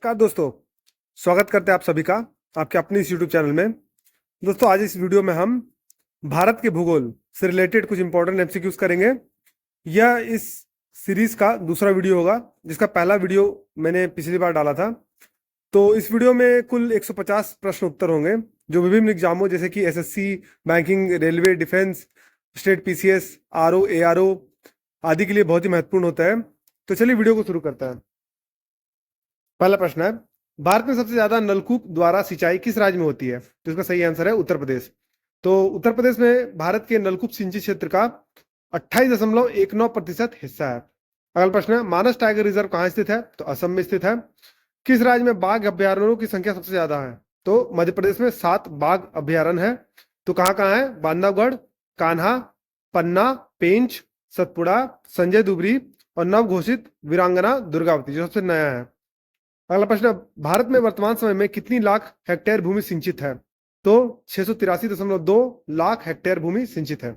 नमस्कार दोस्तों। स्वागत करते हैं आप सभी का आपके अपने इस यूट्यूब चैनल में। दोस्तों, आज इस वीडियो में हम भारत के भूगोल से रिलेटेड कुछ इंपॉर्टेंट एमसीक्यूज करेंगे। यह इस सीरीज का दूसरा वीडियो होगा, जिसका पहला वीडियो मैंने पिछली बार डाला था। तो इस वीडियो में कुल 150 प्रश्न उत्तर होंगे, जो विभिन्न एग्जामों जैसे कि SSC, banking, railway, defence, state PCS, RO, ARO आदि के लिए बहुत ही महत्वपूर्ण होता है। तो चलिए वीडियो को शुरू करते हैं। पहला प्रश्न है, भारत में सबसे ज्यादा नलकूप द्वारा सिंचाई किस राज्य में होती है? तो इसका सही आंसर है उत्तर प्रदेश। तो उत्तर प्रदेश में भारत के नलकूप सिंचित क्षेत्र का 28.19% हिस्सा है। अगला प्रश्न है, मानस टाइगर रिजर्व कहाँ स्थित है? तो असम में स्थित है। किस राज्य में बाघ अभ्यारण्यों की संख्या सबसे ज्यादा है? तो मध्य प्रदेश में 7 बाघ अभ्यारण्य है। तो कहाँ कहाँ है? बांधवगढ़, कान्हा, पन्ना, पेंच, सतपुड़ा, संजय दुबरी और नव घोषित वीरांगना दुर्गावती, जो सबसे नया है। अगला प्रश्न है, भारत में वर्तमान समय में कितनी लाख हेक्टेयर भूमि सिंचित है? तो 683.2 लाख हेक्टेयर भूमि सिंचित है।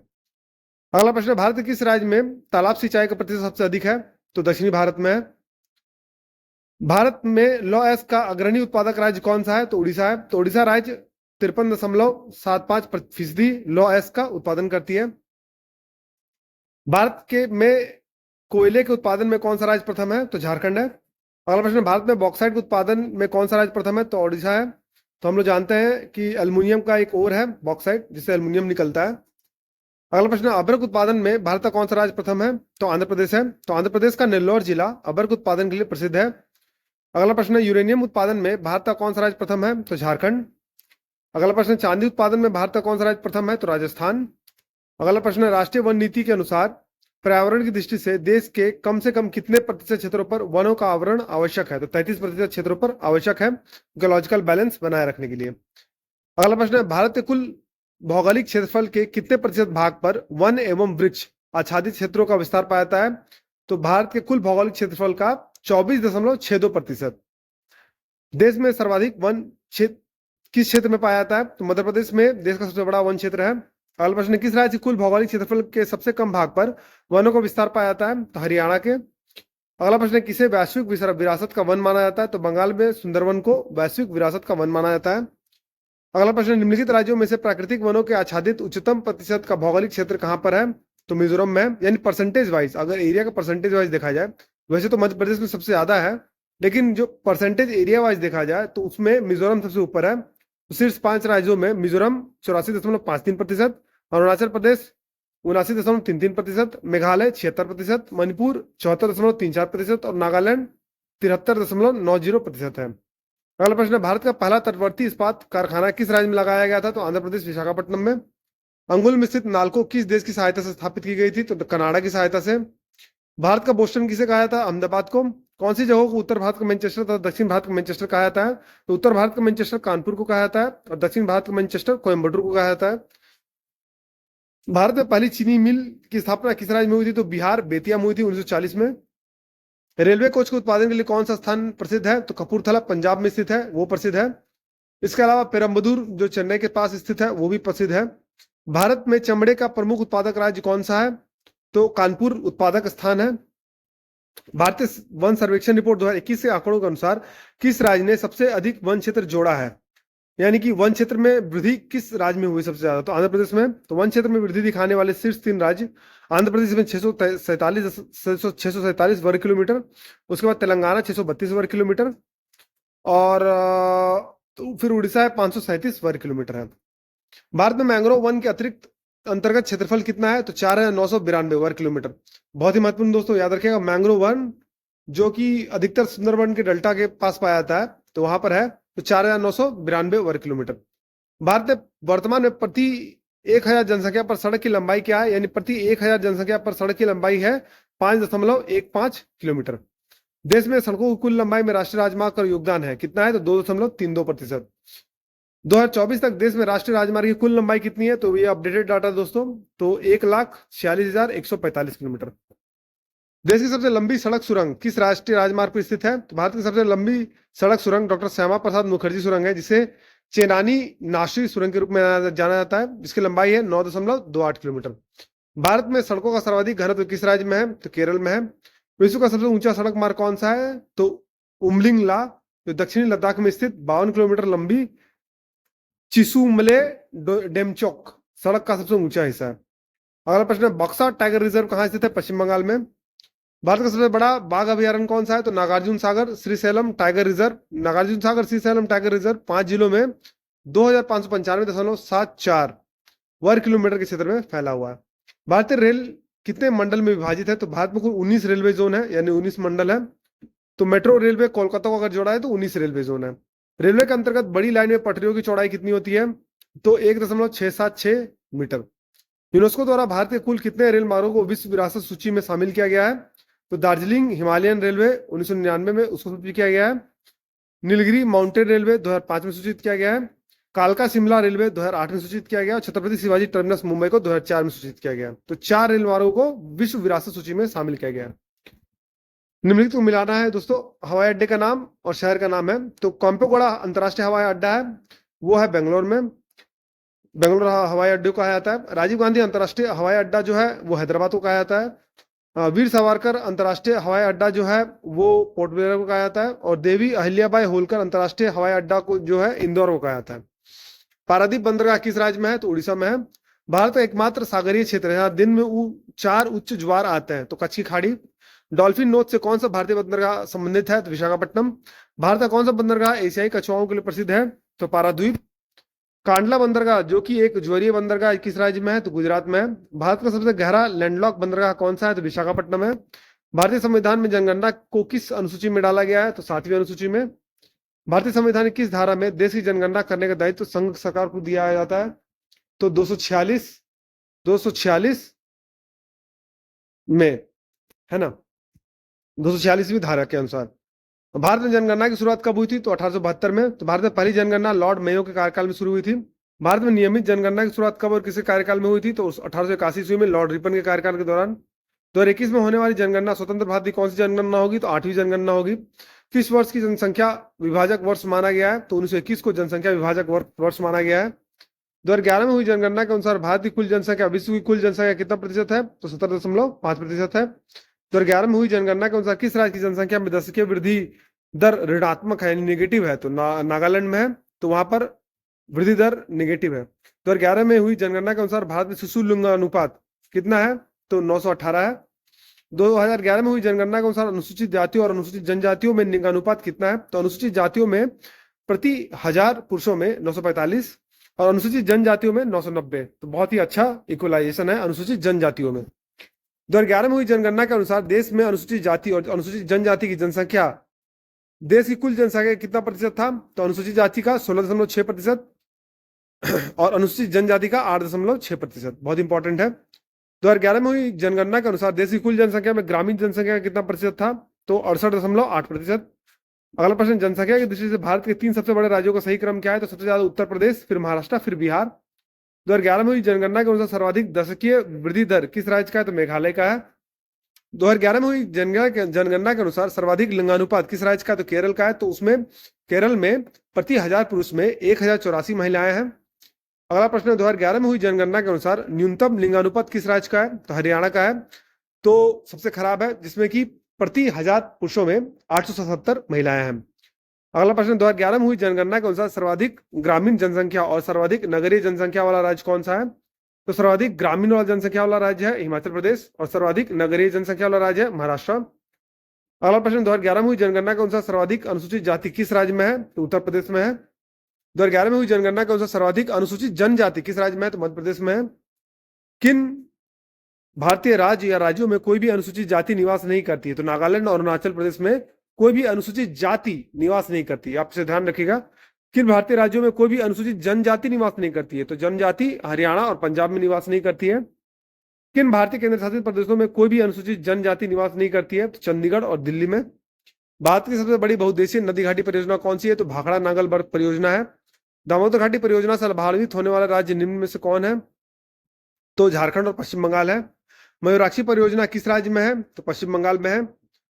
अगला प्रश्न है, भारत के किस राज्य में तालाब सिंचाई का प्रतिशत सबसे अधिक है? तो दक्षिणी भारत में है। भारत में लौ एस का अग्रणी उत्पादक राज्य कौन सा है? तो उड़ीसा है। तो उड़ीसा राज्य 53.75% लौ एस का उत्पादन करती है। भारत के में कोयले के उत्पादन में कौन सा राज्य प्रथम है? तो झारखंड है। अगला प्रश्न, भारत में बॉक्साइट के उत्पादन में कौन सा राज्य प्रथम है? तो ओडिशा है। तो हम लोग जानते हैं कि एल्युमिनियम का एक और है बॉक्साइट, जिससे एल्युमिनियम निकलता है। अगला प्रश्न, अभ्रक उत्पादन में भारत का कौन सा राज्य प्रथम है? तो आंध्र प्रदेश है। तो आंध्र प्रदेश का नेल्लोर जिला अभ्रक उत्पादन के लिए प्रसिद्ध है। अगला प्रश्न, यूरेनियम उत्पादन में भारत का कौन सा राज्य प्रथम है? तो झारखंड। अगला प्रश्न, चांदी उत्पादन में भारत का कौन सा राज्य प्रथम है? तो राजस्थान। अगला प्रश्न, राष्ट्रीय वन नीति के अनुसार पर्यावरण की दृष्टि से देश के कम से कम कितने प्रतिशत क्षेत्रों पर वनों का आवरण आवश्यक है? तो 33% क्षेत्रों पर आवश्यक है, इकोलॉजिकल बैलेंस बनाए रखने के लिए। अगला प्रश्न है, भारत के कुल भौगोलिक क्षेत्रफल के कितने प्रतिशत भाग पर वन एवं वृक्ष आच्छादित क्षेत्रों का विस्तार पाया जाता है? तो भारत के कुल भौगोलिक क्षेत्रफल का 24.62%। देश में सर्वाधिक वन क्षेत्र किस क्षेत्र में पाया जाता है? तो मध्य प्रदेश में देश का सबसे बड़ा वन क्षेत्र है। अगला प्रश्न, किस राज्य कुल भौगोलिक क्षेत्रफल के सबसे कम भाग पर वनों का विस्तार पाया जाता है? तो हरियाणा के। अगला प्रश्न, किसे वैश्विक विरासत का वन माना जाता है? तो बंगाल में सुंदरवन को वैश्विक विरासत का वन माना जाता है। अगला प्रश्न, निम्नलिखित राज्यों में से प्राकृतिक वनों के आच्छादित उच्चतम प्रतिशत का भौगोलिक क्षेत्र कहां पर है? तो मिजोरम में। यानी परसेंटेज वाइज, अगर एरिया का परसेंटेज वाइज देखा जाए, वैसे तो मध्य प्रदेश में सबसे ज्यादा है, लेकिन जो परसेंटेज एरिया वाइज देखा जाए तो उसमें मिजोरम सबसे ऊपर है। तो शीर्ष 5 राज्यों में मिजोरम 84.53%, अरुणाचल प्रदेश 79.33%, मेघालय 76%, मणिपुर 74.34% और नागालैंड 73.90% है। अगला प्रश्न, भारत का पहला तटवर्ती इस्पात कारखाना किस राज्य में लगाया गया था? तो आंध्र प्रदेश, विशाखापट्टनम में। अंगुल में स्थित नालको किस देश की सहायता से स्थापित की गई थी? तो कनाडा की सहायता से। भारत का बोस्टन किसे कहा जाता है? अहमदाबाद को। कौन सी जगह को उत्तर भारत का मैनचेस्टर तथा दक्षिण भारत का मैनचेस्टर कहा जाता है? तो उत्तर भारत का मैनचेस्टर कानपुर को कहा जाता है और दक्षिण भारत का मैनचेस्टर कोयम्बटूर को कहा जाता है। भारत में पहली चीनी मिल की स्थापना किस राज्य में हुई थी? तो बिहार, बेतिया में हुई थी 1940 में। रेलवे कोच के उत्पादन के लिए कौन सा स्थान प्रसिद्ध है? तो कपूरथला पंजाब में स्थित है, वो प्रसिद्ध है। इसके अलावा पेरम्बदूर जो चेन्नई के पास स्थित है, वो भी प्रसिद्ध है। भारत में चमड़े का प्रमुख उत्पादक राज्य कौन सा है? तो कानपुर उत्पादक स्थान है। भारतीय वन सर्वेक्षण रिपोर्ट 2021 के आंकड़ों के अनुसार किस राज्य ने सबसे अधिक वन क्षेत्र जोड़ा है? यानी कि वन क्षेत्र में वृद्धि किस राज्य में हुई सबसे ज्यादा? तो आंध्र प्रदेश में। तो वन क्षेत्र में वृद्धि दिखाने वाले शीर्ष 3 राज्य, आंध्र प्रदेश में 647 वर्ग किलोमीटर, उसके बाद तेलंगाना 632 वर्ग किलोमीटर और तो फिर उड़ीसा है 537 वर्ग किलोमीटर है। भारत में मैंग्रोव वन के अतिरिक्त अंतर्गत क्षेत्रफल कितना है? तो 4,992 वर्ग किलोमीटर। बहुत ही महत्वपूर्ण दोस्तों, याद रखिएगा, मैंग्रोव वन जो कि अधिकतर सुंदरबन के डेल्टा के पास पाया जाता है, तो वहां पर है। तो 4,992 वर्ग किलोमीटर। भारत में वर्तमान में प्रति 1,000 जनसंख्या पर सड़क की लंबाई क्या है? यानी प्रति 1,000 जनसंख्या पर सड़क की लंबाई है 5.15 किलोमीटर। देश में सड़कों की कुल लंबाई में राष्ट्रीय राजमार्ग का योगदान है कितना है? तो 2.32%। 2024 तक देश में राष्ट्रीय राजमार्ग की कुल लंबाई कितनी है? तो ये अपडेटेड डाटा दोस्तों, तो 1,46,145 किलोमीटर। देश की सबसे लंबी सड़क सुरंग किस राष्ट्रीय राजमार्ग पर स्थित है? तो भारत की सबसे लंबी सड़क सुरंग डॉक्टर श्यामा प्रसाद मुखर्जी सुरंग है, जिसे चेनानी नाशी सुरंग के रूप में जाना जाता है, जिसकी लंबाई है 9.28 किलोमीटर। भारत में सड़कों का सर्वाधिक घनत्व किस राज्य में है? तो केरल में है। विश्व का सबसे ऊंचा सड़क मार्ग कौन सा है? तो उमलिंगला जो दक्षिणी लद्दाख में स्थित 52 किलोमीटर लंबी चिसुमले डेमचोक सड़क का सबसे ऊंचा हिस्सा है। अगला प्रश्न है, बक्सा टाइगर रिजर्व कहाँ स्थित है? पश्चिम बंगाल में। भारत का सबसे बड़ा बाघ अभयारण्य कौन सा है? तो Nagarjuna Sagar Srisailam tiger reserve. Nagarjuna Sagar Srisailam tiger reserve 5 जिलों में 2595.74 वर्ग किलोमीटर के क्षेत्र में फैला हुआ है। भारतीय रेल कितने मंडल में विभाजित है? तो भारत में कुल 19 रेलवे जोन है, यानी 19 मंडल है। तो मेट्रो रेलवे कोलकाता को अगर जोड़ा है तो 19 रेलवे जोन है। रेलवे के अंतर्गत बड़ी लाइन में पटरियों की चौड़ाई कितनी होती है? तो 1.676 मीटर। यूनेस्को द्वारा भारत के कुल कितने रेल मार्गों को विश्व विरासत सूची में शामिल किया गया है? तो दार्जिलिंग हिमालयन रेलवे 1999 में उसको सूचित किया गया है। नीलगिरी माउंटेन रेलवे 2005 में सूचित किया गया है। कालका शिमला रेलवे 2008 में सूचित किया गया और छत्रपति शिवाजी टर्मिनस मुंबई को 2004 में सूचित किया गया। तो 4 रेल मार्गों को विश्व विरासत सूची में शामिल किया गया। निम्नलिखित को मिलाना है दोस्तों। हवाई अड्डे का नाम और शहर का नाम है। तो केम्पेगौड़ा अंतर्राष्ट्रीय हवाई अड्डा है, वो है बेंगलोर में, बेंगलोर हवाई अड्डे को कहा जाता है। राजीव गांधी अंतर्राष्ट्रीय हवाई अड्डा जो है वो हैदराबाद को कहा जाता है। वीर सावरकर अंतर्राष्ट्रीय हवाई अड्डा जो है वो पोर्ट ब्लेयर को कहा जाता है। और देवी अहिल्याबाई होलकर अंतर्राष्ट्रीय हवाई अड्डा को जो है इंदौर को कहा जाता है। पारादीप बंदरगाह किस राज्य में है? तो उड़ीसा में है। भारत का एकमात्र सागरीय क्षेत्र है जहाँ दिन में 4 उच्च ज्वार आते हैं। तो कच्छ की खाड़ी। डॉल्फिन नोच से कौन सा भारतीय बंदरगाह संबंधित है? तो विशाखापट्टनम। भारत का कौन सा बंदरगाह एशियाई कछुआओं के लिए प्रसिद्ध है? तो पाराद्वीप। कांडला बंदरगाह जो कि एक ज्वारीय बंदरगाह किस राज्य में है? तो गुजरात में है। भारत का सबसे गहरा लैंडलॉक बंदरगाह कौन सा है? तो विशाखापट्टनम है। भारतीय संविधान में जनगणना को किस अनुसूची में डाला गया है? तो 7वीं अनुसूची में। भारतीय संविधान की किस धारा में देश की जनगणना करने का दायित्व संघ सरकार को दिया जाता है? तो 246 में, है ना, 246वीं धारा के अनुसार। भारत में जनगणना की शुरुआत कब हुई थी? तो 1872 में। तो भारत में पहली जनगणना लॉर्ड मेयो के कार्यकाल में शुरू हुई थी। भारत में नियमित जनगणना की शुरुआत कब और किसके कार्यकाल में हुई थी? तो 1881 ईस्वी में लॉर्ड रिपन के कार्यकाल के दौरान। 2021 में होने वाली जनगणना स्वतंत्र भारत की कौन सी जनगणना होगी? तो 8वीं जनगणना होगी। किस वर्ष की जनसंख्या विभाजक वर्ष माना गया है? तो 1921 को जनसंख्या विभाजक वर्ष माना गया है। 2011 में हुई जनगणना के अनुसार भारत की कुल जनसंख्या विश्व की कुल जनसंख्या कितना प्रतिशत है? तो 17.5% है। 2011 में हुई जनगणना के अनुसार किस राज्य की जनसंख्या में दशकीय वृद्धि दर ऋणात्मक है, यानी नेगेटिव है? तो नागालैंड में है, तो वहां पर वृद्धि दर नेगेटिव है। 2011 में हुई जनगणना के अनुसार भारत में शिशु लिंगानुपात कितना है? तो 918 है। 2011 में हुई जनगणना के अनुसार अनुसूचित जातियों और अनुसूचित जनजातियों में लिंगानुपात कितना है? तो अनुसूचित जातियों में प्रति 1000 पुरुषों में 945 और अनुसूचित जनजातियों में 990। तो बहुत ही अच्छा इक्वलाइजेशन है अनुसूचित जनजातियों में। 2011 में हुई जनगणना के अनुसार देश में अनुसूचित जाति और अनुसूचित जनजाति की जनसंख्या देश की कुल जनसंख्या का कितना प्रतिशत था? तो अनुसूचित जाति का 16.6% और अनुसूचित जनजाति का 8.6%। बहुत इंपॉर्टेंट है। 2011 में हुई जनगणना के अनुसार देश की कुल जनसंख्या में ग्रामीण जनसंख्या का कितना प्रतिशत था? तो 68.8%। अगला प्रश्न, जनसंख्या की दृष्टि से भारत के 3 सबसे बड़े राज्यों का सही क्रम क्या है? तो सबसे ज्यादा उत्तर प्रदेश, फिर महाराष्ट्र, फिर बिहार। 2011 में हुई जनगणना के अनुसार सर्वाधिक दशकीय वृद्धि दर किस राज्य का है? तो मेघालय का है। 2011 में हुई जनगणना के अनुसार सर्वाधिक लिंगानुपात किस राज्य का है? तो केरल का है। तो उसमें केरल में प्रति 1000 पुरुष में 1084 महिलाएं हैं। अगला प्रश्न है, 2011 में हुई जनगणना के अनुसार न्यूनतम लिंगानुपात किस राज्य का है? तो हरियाणा का है। तो सबसे खराब है, जिसमें कि प्रति 1000 पुरुषों में 877 महिलाएं हैं। अगला प्रश्न, 2011 में हुई जनगणना के अनुसार सर्वाधिक ग्रामीण जनसंख्या और सर्वाधिक नगरीय जनसंख्या वाला राज्य कौन सा है? तो सर्वाधिक ग्रामीण वाला जनसंख्या वाला राज्य है हिमाचल प्रदेश और सर्वाधिक नगरीय जनसंख्या वाला राज्य है महाराष्ट्र। अगला प्रश्न, 2011 में हुई जनगणना के अनुसार सर्वाधिक अनुसूचित जाति किस राज्य में है? तो उत्तर प्रदेश में है। 2011 में हुई जनगणना के अनुसार सर्वाधिक अनुसूचित जनजाति किस राज्य में है? तो मध्य प्रदेश में है। किन भारतीय राज्य या राज्यों में कोई भी अनुसूचित जाति निवास नहीं करती है? तो नागालैंड और अरुणाचल प्रदेश में कोई भी अनुसूचित जाति निवास नहीं करती है। आपसे ध्यान रखिएगा, किन भारतीय राज्यों में कोई भी अनुसूचित जनजाति निवास नहीं करती है? तो जनजाति हरियाणा और पंजाब में निवास नहीं करती है। किन भारतीय केंद्र शासित प्रदेशों में कोई भी अनुसूचित जनजाति निवास नहीं करती है? तो चंडीगढ़ और दिल्ली में। भारत की सबसे बड़ी बहुउद्देशीय नदी घाटी परियोजना कौन सी है? तो भाखड़ा नागल बर्फ परियोजना है। दामोदर घाटी परियोजना से लाभान्वित होने वाला राज्य निम्न में से कौन है? तो झारखंड और पश्चिम बंगाल है। मयूराक्षी परियोजना किस राज्य में है? तो पश्चिम बंगाल में है।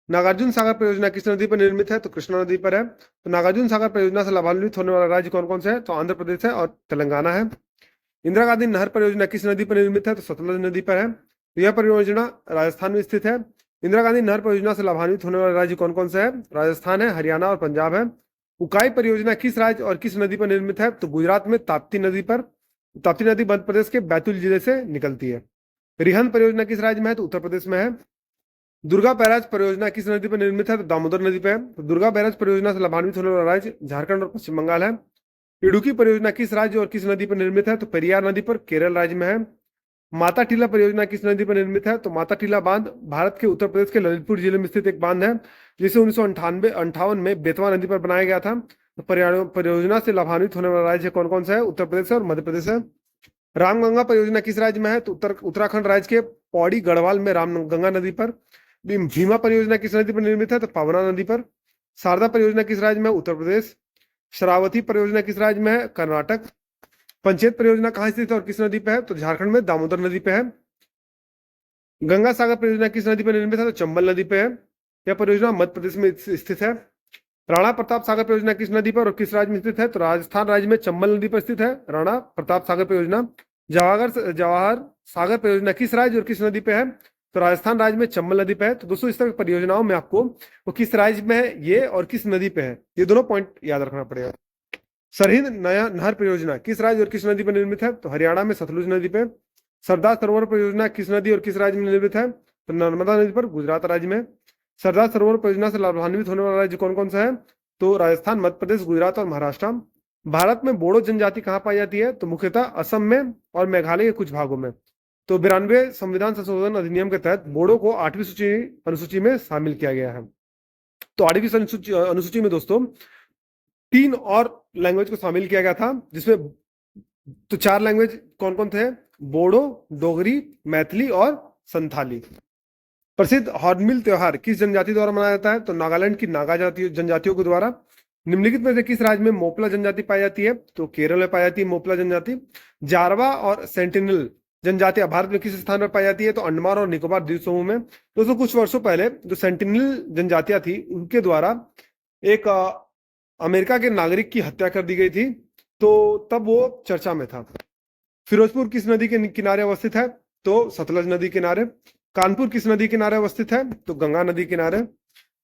नागार्जुन सागर परियोजना किस नदी पर निर्मित है? तो कृष्णा नदी पर है। तो नागार्जुन सागर परियोजना से लाभान्वित होने वाला राज्य कौन कौन से है? तो आंध्र प्रदेश है और तेलंगाना है। इंदिरा गांधी नहर परियोजना किस नदी पर निर्मित है? तो सतलज नदी पर है। तो यह परियोजना राजस्थान में स्थित है। इंदिरा गांधी नहर परियोजना से लाभान्वित होने वाले राज्य कौन कौन से है? राजस्थान है, हरियाणा और पंजाब है। उकाई परियोजना किस राज्य और किस नदी पर निर्मित है? तो गुजरात में ताप्ती नदी पर। ताप्ती नदी मध्य प्रदेश के बैतूल जिले से निकलती है। रिहंद परियोजना किस राज्य में है? तो उत्तर प्रदेश में है। दुर्गा बैराज परियोजना किस नदी पर निर्मित है? तो दामोदर नदी पे है। तो दुर्गा बैराज परियोजना से लाभान्वित होने वाला राज्य झारखंड और पश्चिम बंगाल है। इडुक्की परियोजना किस राज्य और किस नदी पर निर्मित है? तो पेरियार नदी पर, केरल राज्य में है। माता टीला परियोजना किस नदी पर निर्मित है? तो माता टीला बांध भारत के उत्तर प्रदेश के ललितपुर जिले में स्थित एक बांध है, जिसे 1998 में बेतवा नदी पर बनाया गया था। तो परियोजना से लाभान्वित होने वाला राज्य कौन कौन सा है? उत्तर प्रदेश और मध्य प्रदेश है। रामगंगा परियोजना किस राज्य में है? तो उत्तराखंड राज्य के पौड़ी गढ़वाल में रामगंगा नदी पर। भीमा परियोजना किस नदी पर निर्मित है? तो पवना नदी पर। शारदा परियोजना किस राज्य में है? उत्तर प्रदेश। शरावती परियोजना किस राज्य में है? कर्नाटक। पंचायत परियोजना कहाँ स्थित है और किस नदी पे है? तो झारखंड में दामोदर नदी पे है। गंगा सागर परियोजना किस नदी पर निर्मित है? तो चंबल नदी पे है। यह परियोजना मध्य प्रदेश में स्थित है। राणा प्रताप सागर परियोजना किस नदी पर और किस राज्य में स्थित है? तो राजस्थान राज्य में चंबल नदी पर स्थित है राणा प्रताप सागर परियोजना। जवाहर सागर परियोजना किस राज्य और किस नदी पे है? तो राजस्थान राज्य में चंबल नदी पे है। तो दोस्तों, इस तरह की परियोजनाओं में आपको वो किस राज्य में है ये और किस नदी पे है, ये दोनों पॉइंट याद रखना पड़ेगा। सरहिंद नया नहर परियोजना किस राज्य और किस नदी पर निर्मित है? तो हरियाणा में सतलुज नदी पे। सरदार सरोवर परियोजना किस नदी और किस राज्य में निर्मित है? तो नर्मदा नदी पर, गुजरात राज्य में। सरदार सरोवर परियोजना से लाभान्वित होने वाला राज्य कौन कौन सा है? तो राजस्थान, मध्य प्रदेश, गुजरात और महाराष्ट्र। भारत में बोडो जनजाति कहाँ पाई जाती है? तो मुख्यतः असम में और मेघालय के कुछ भागों में। तो 92 संविधान संशोधन अधिनियम के तहत बोडो को 8वीं अनुसूची में शामिल किया गया है। तो 8वीं अनुसूची में दोस्तों 3 और लैंग्वेज को शामिल किया गया था, जिसमें तो 4 लैंग्वेज कौन कौन थे? बोडो, डोगरी, मैथिली और संथाली। प्रसिद्ध हॉर्नबिल त्योहार किस जनजाति द्वारा मनाया जाता है? तो नागालैंड की नागा जनजातियों के द्वारा। निम्नलिखित में से किस राज्य में मोपला जनजाति पाई जाती है? तो केरल में पाई जाती है मोपला जनजाति। जारवा और सेंटिनल जनजातियां भारत में किस स्थान पर पाई जाती है? तो अंडमान और निकोबार द्वीप समूह में। दोस्तों, कुछ वर्षों पहले जो सेंटिनल जनजातियां थी, उनके द्वारा एक अमेरिका के नागरिक की हत्या कर दी गई थी, तो तब वो चर्चा में था। फिरोजपुर किस नदी के किनारे अवस्थित है? तो सतलज नदी किनारे। कानपुर किस नदी किनारे अवस्थित है? तो गंगा नदी किनारे।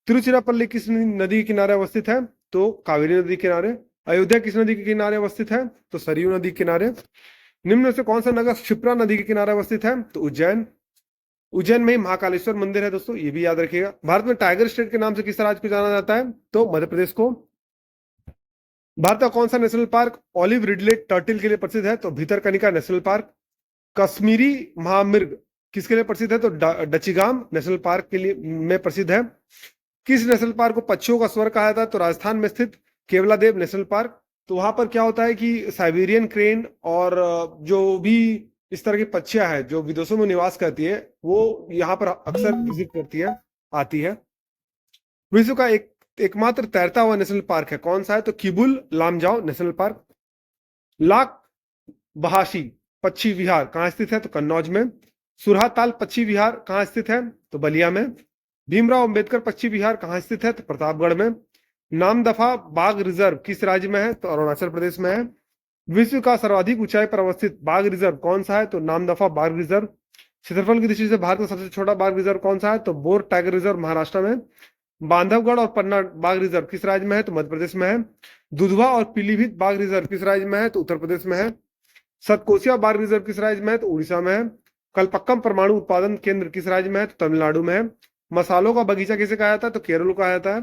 तिरुचिरापल्ली किस नदी किनारे अवस्थित है? तो कावेरी नदी किनारे। अयोध्या किस नदी के किनारे अवस्थित है? तो सरयू नदी किनारे। निम्न में से कौन सा नगर क्षिप्रा नदी के किनारे अवस्थित है? तो उज्जैन। उज्जैन में ही महाकालेश्वर मंदिर है दोस्तों, ये भी याद रखिएगा। भारत में टाइगर स्टेट के नाम से किस राज्य को जाना जाता है? तो मध्य प्रदेश को। भारत का कौन सा national park olive Ridley turtle के लिए प्रसिद्ध है? तो भीतरकनिका नेशनल पार्क। कश्मीरी महामृग किसके लिए प्रसिद्ध है? तो डचीगाम नेशनल पार्क के लिए में प्रसिद्ध है। किस नेशनल पार्क को पक्षियों का स्वर्ग कहा जाता है? तो राजस्थान में स्थित केवलादेव नेशनल पार्क। तो वहां पर क्या होता है कि साइबेरियन क्रेन और जो भी इस तरह की पक्षियां हैं जो विदेशों में निवास करती है, वो यहाँ पर अक्सर विजिट करती है, आती है। विश्व का एकमात्र तैरता हुआ नेशनल पार्क है, कौन सा है? तो किबुल लामजाओ नेशनल पार्क। लाख बहाशी पक्षी विहार कहाँ स्थित है? तो कन्नौज में। सुरहाताल पक्षी विहार कहाँ स्थित है? तो बलिया में। भीमराव अंबेडकर पक्षी विहार कहाँ स्थित है? तो प्रतापगढ़ में। नामदफा बाघ रिजर्व किस राज्य में है? तो अरुणाचल प्रदेश में है। विश्व का सर्वाधिक ऊंचाई पर अवस्थित बाघ रिजर्व कौन सा है? तो नामदफा बाघ रिजर्व। क्षेत्रफल की दृष्टि से भारत का सबसे छोटा बाघ रिजर्व कौन सा है? तो बोर टाइगर रिजर्व महाराष्ट्र में। बांधवगढ़ और पन्ना बाघ रिजर्व किस राज्य में है? तो मध्य प्रदेश में है। दुधवा और पीलीभीत बाघ रिजर्व किस राज्य में है? तो उत्तर प्रदेश में है। सतकोसिया बाघ रिजर्व किस राज्य में है? तो उड़ीसा में है। कलपक्कम परमाणु उत्पादन केंद्र किस राज्य में है? तो तमिलनाडु में है। मसालों का बगीचा किसे कहा जाता है? तो केरल को कहा जाता है।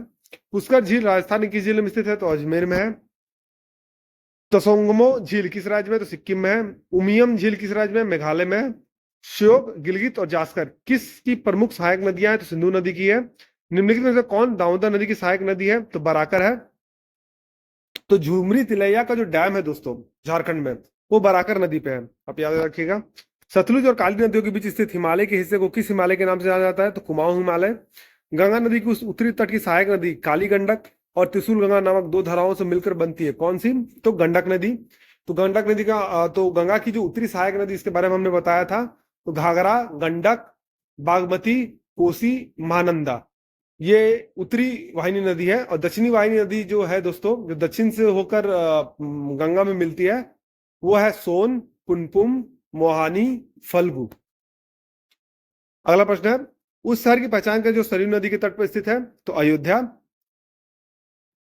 पुष्कर झील राजस्थान के किस जिले में स्थित है? तो अजमेर में है। तसोंगमो झील किस राज्य में? तो सिक्किम में है। उमियम झील किस राज्य में? मेघालय में है। श्योक, गिलगित और जास्कर किसकी प्रमुख सहायक नदियां हैं? तो सिंधु नदी की है। निम्नलिखित में से कौन दामोदर नदी की सहायक नदी है? तो बराकर है। तो झुमरी तिलैया का जो डैम है दोस्तों झारखंड में, वो बराकर नदी पे है, आप याद रखिएगा। सतलुज और काली नदियों के बीच स्थित हिमालय के हिस्से को किस हिमालय के नाम से जाना जाता है? तो कुमाऊं हिमालय। गंगा नदी की उस उत्तरी तट की सहायक नदी काली गंडक और त्रिशूल गंगा नामक 2 धाराओं से मिलकर बनती है, कौन सी? तो गंडक नदी। तो गंडक नदी का तो गंगा की जो उत्तरी सहायक नदी, इसके बारे में हमने बताया था, तो घाघरा, गंडक, बागमती, कोसी, महानंदा, ये उत्तरी वाहिनी नदी है। और दक्षिणी वाहिनी नदी जो है दोस्तों, जो दक्षिण से होकर गंगा में मिलती है, वो है सोन, पुनपुन, मोहानी, फल्गु। अगला प्रश्न है, उस शहर की पहचान कर जो सरयू नदी के तट पर स्थित है? तो अयोध्या।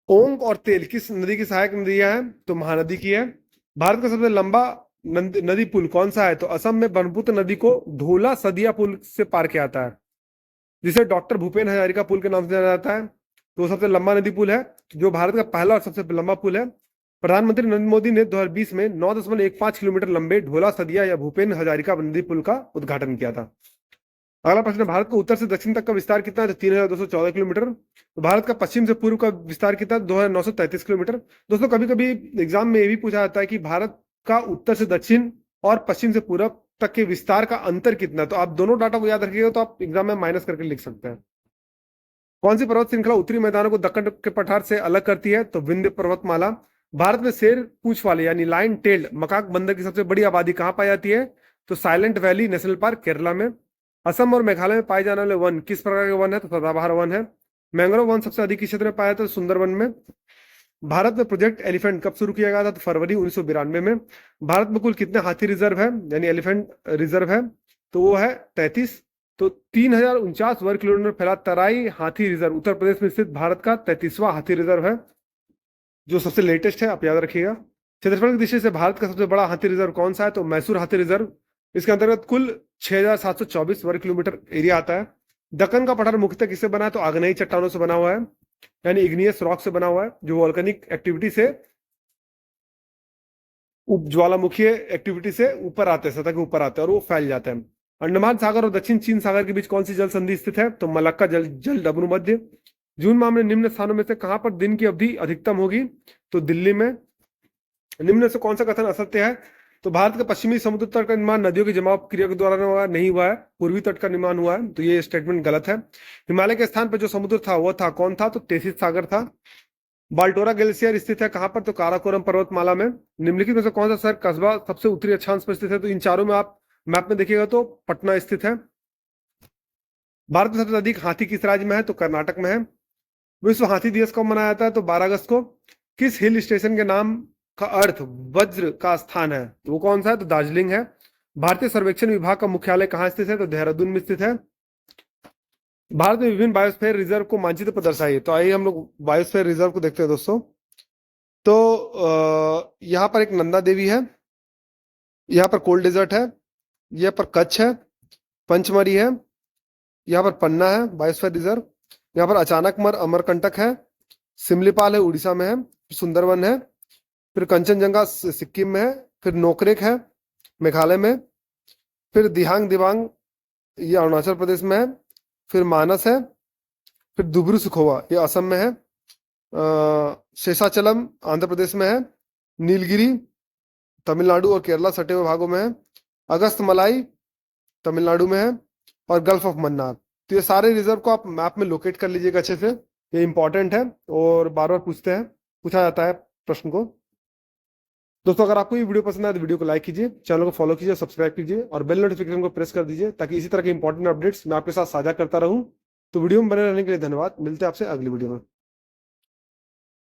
ओंग और तेल किस नदी की सहायक नदियां हैं? तो महानदी की है। भारत का सबसे लंबा नदी पुल कौन सा है? तो असम में ब्रह्मपुत्र नदी को ढोला सदिया पुल से पार किया जाता है, जिसे डॉक्टर भूपेन हजारिका पुल के नाम से जाना जाता है। तो वो सबसे लंबा नदी पुल है, जो भारत का पहला और सबसे लंबा पुल है। प्रधानमंत्री नरेंद्र मोदी ने 2020 में 9.15 किलोमीटर लंबे ढोला सदिया या भूपेन हजारिका नदी पुल का उद्घाटन किया था। अगला प्रश्न है, भारत को उत्तर से दक्षिण तक का विस्तार कितना है? तो 3,214 किलोमीटर। तो भारत का पश्चिम से पूर्व का विस्तार कितना है? 2,933 किलोमीटर। दोस्तों, कभी कभी एग्जाम में ये भी पूछा जाता है कि भारत का उत्तर से दक्षिण और पश्चिम से पूरब तक के विस्तार का अंतर कितना है। तो आप दोनों डाटा को याद रखिएगा, तो आप एग्जाम में माइनस करके लिख सकते हैं। कौन सी पर्वत श्रृंखला उत्तरी मैदानों को दक्कन के पठार से अलग करती है? तो विंध्य पर्वतमाला। भारत में शेर पूंछ वाले यानी लायन टेल्ड मकाक बंदर की सबसे बड़ी आबादी कहाँ पाई जाती है? तो silent valley national park Kerala में। असम और मेघालय में पाए जाने वाले वन किस प्रकार के वन है? तो सदाबहार वन है। मैंग्रोव वन सबसे अधिक किस क्षेत्र में पाया जाता है? तो सुंदरवन में। भारत में प्रोजेक्ट एलिफेंट कब शुरू किया गया था? तो फरवरी 1992 में। भारत में कुल कितने हाथी रिजर्व है यानी एलिफेंट रिजर्व है? तो वो है 33। तो 3,049 वर्ग किलोमीटर फैला तराई हाथी रिजर्व उत्तर प्रदेश में स्थित भारत का 33वां हाथी रिजर्व है, जो सबसे लेटेस्ट है, आप याद रखिएगा। क्षेत्रफल की दृष्टि से भारत का सबसे बड़ा हाथी रिजर्व कौन सा है? तो मैसूर हाथी रिजर्व। इसके अंतर्गत कुल 6,724 वर्ग किलोमीटर एरिया आता है। दक्कन का पठार मुख्यतः किससे बना है? तो आग्नेयी चट्टानों से बना हुआ है, यानी इग्नियस रॉक से बना हुआ है, जो वॉल्केनिक एक्टिविटी से ज्वालामुखी एक्टिविटी से ऊपर आते हैं, सतह के ऊपर आते हैं और वो फैल जाते हैं। अंडमान सागर और दक्षिण चीन सागर के बीच कौन सी जल संधि स्थित है? तो मलक्का जल डबरू मध्य। जून माह में निम्न स्थानों में से कहां पर दिन की अवधि अधिकतम होगी? तो दिल्ली में। निम्न से कौन सा कथन असत्य है? तो भारत के पश्चिमी समुद्र तट का निर्माण नदियों की जमाव क्रिया के द्वारा नहीं हुआ है, पूर्वी तट का निर्माण हुआ है। तो ये स्टेटमेंट गलत है। हिमालय के स्थान पर जो समुद्र था वह था कौन था? तो टेथिस सागर था। बाल्टोरा ग्लेशियर स्थित है कहां पर? तो काराकोरम पर्वतमाला में। निम्नलिखित में से कौन सा शहर कस्बा सबसे उत्तरी अक्षांश पर स्थित है? तो इन चारों में आप मैप में देखिएगा तो पटना स्थित है। भारत में सबसे अधिक हाथी किस राज्य में है? तो कर्नाटक में है। विश्व हाथी दिवस कब मनाया जाता है? तो 12 अगस्त को। किस हिल स्टेशन के नाम का अर्थ वज्र का स्थान है? तो वो कौन सा है? तो दार्जिलिंग है। भारतीय सर्वेक्षण विभाग का मुख्यालय कहाँ स्थित है? तो देहरादून में स्थित है। भारत में विभिन्न बायोस्फीयर रिजर्व को मानचित्र पर दर्शाइए। तो आइए हम लोग बायोस्फीयर रिजर्व को देखते हैं दोस्तों। तो यहाँ पर एक नंदा देवी है, यहाँ पर कोल्ड डेजर्ट है, यहाँ पर कच्छ है, पंचमढ़ी है, यहाँ पर पन्ना है बायोस्फीयर रिजर्व, यहाँ पर अचानकमर अमरकंटक है, सिमलीपाल है उड़ीसा में है, सुंदरवन है, फिर कंचनजंगा सिक्किम में है, फिर नोकरेक है मेघालय में, फिर दिहांग दिबांग ये अरुणाचल प्रदेश में है, फिर मानस है, फिर दुब्रू सुखोवा ये असम में है, शेषाचलम आंध्र प्रदेश में है, नीलगिरी तमिलनाडु और केरला सटे हुए भागों में है, अगस्त मलाई तमिलनाडु में है, और गल्फ ऑफ मन्नार। तो ये सारे रिजर्व को आप मैप में लोकेट कर लीजिएगा अच्छे से, ये इंपॉर्टेंट है और बार बार पूछा जाता है प्रश्न को। दोस्तों, अगर आपको ये वीडियो पसंद आए तो वीडियो को लाइक कीजिए, चैनल को फॉलो कीजिए, सब्सक्राइब कीजिए और बेल नोटिफिकेशन को प्रेस कर दीजिए, ताकि इसी तरह के इंपॉर्टेंट अपडेट्स मैं आपके साथ साझा करता रहूं। तो वीडियो में बने रहने के लिए धन्यवाद। मिलते हैं आपसे अगली वीडियो में।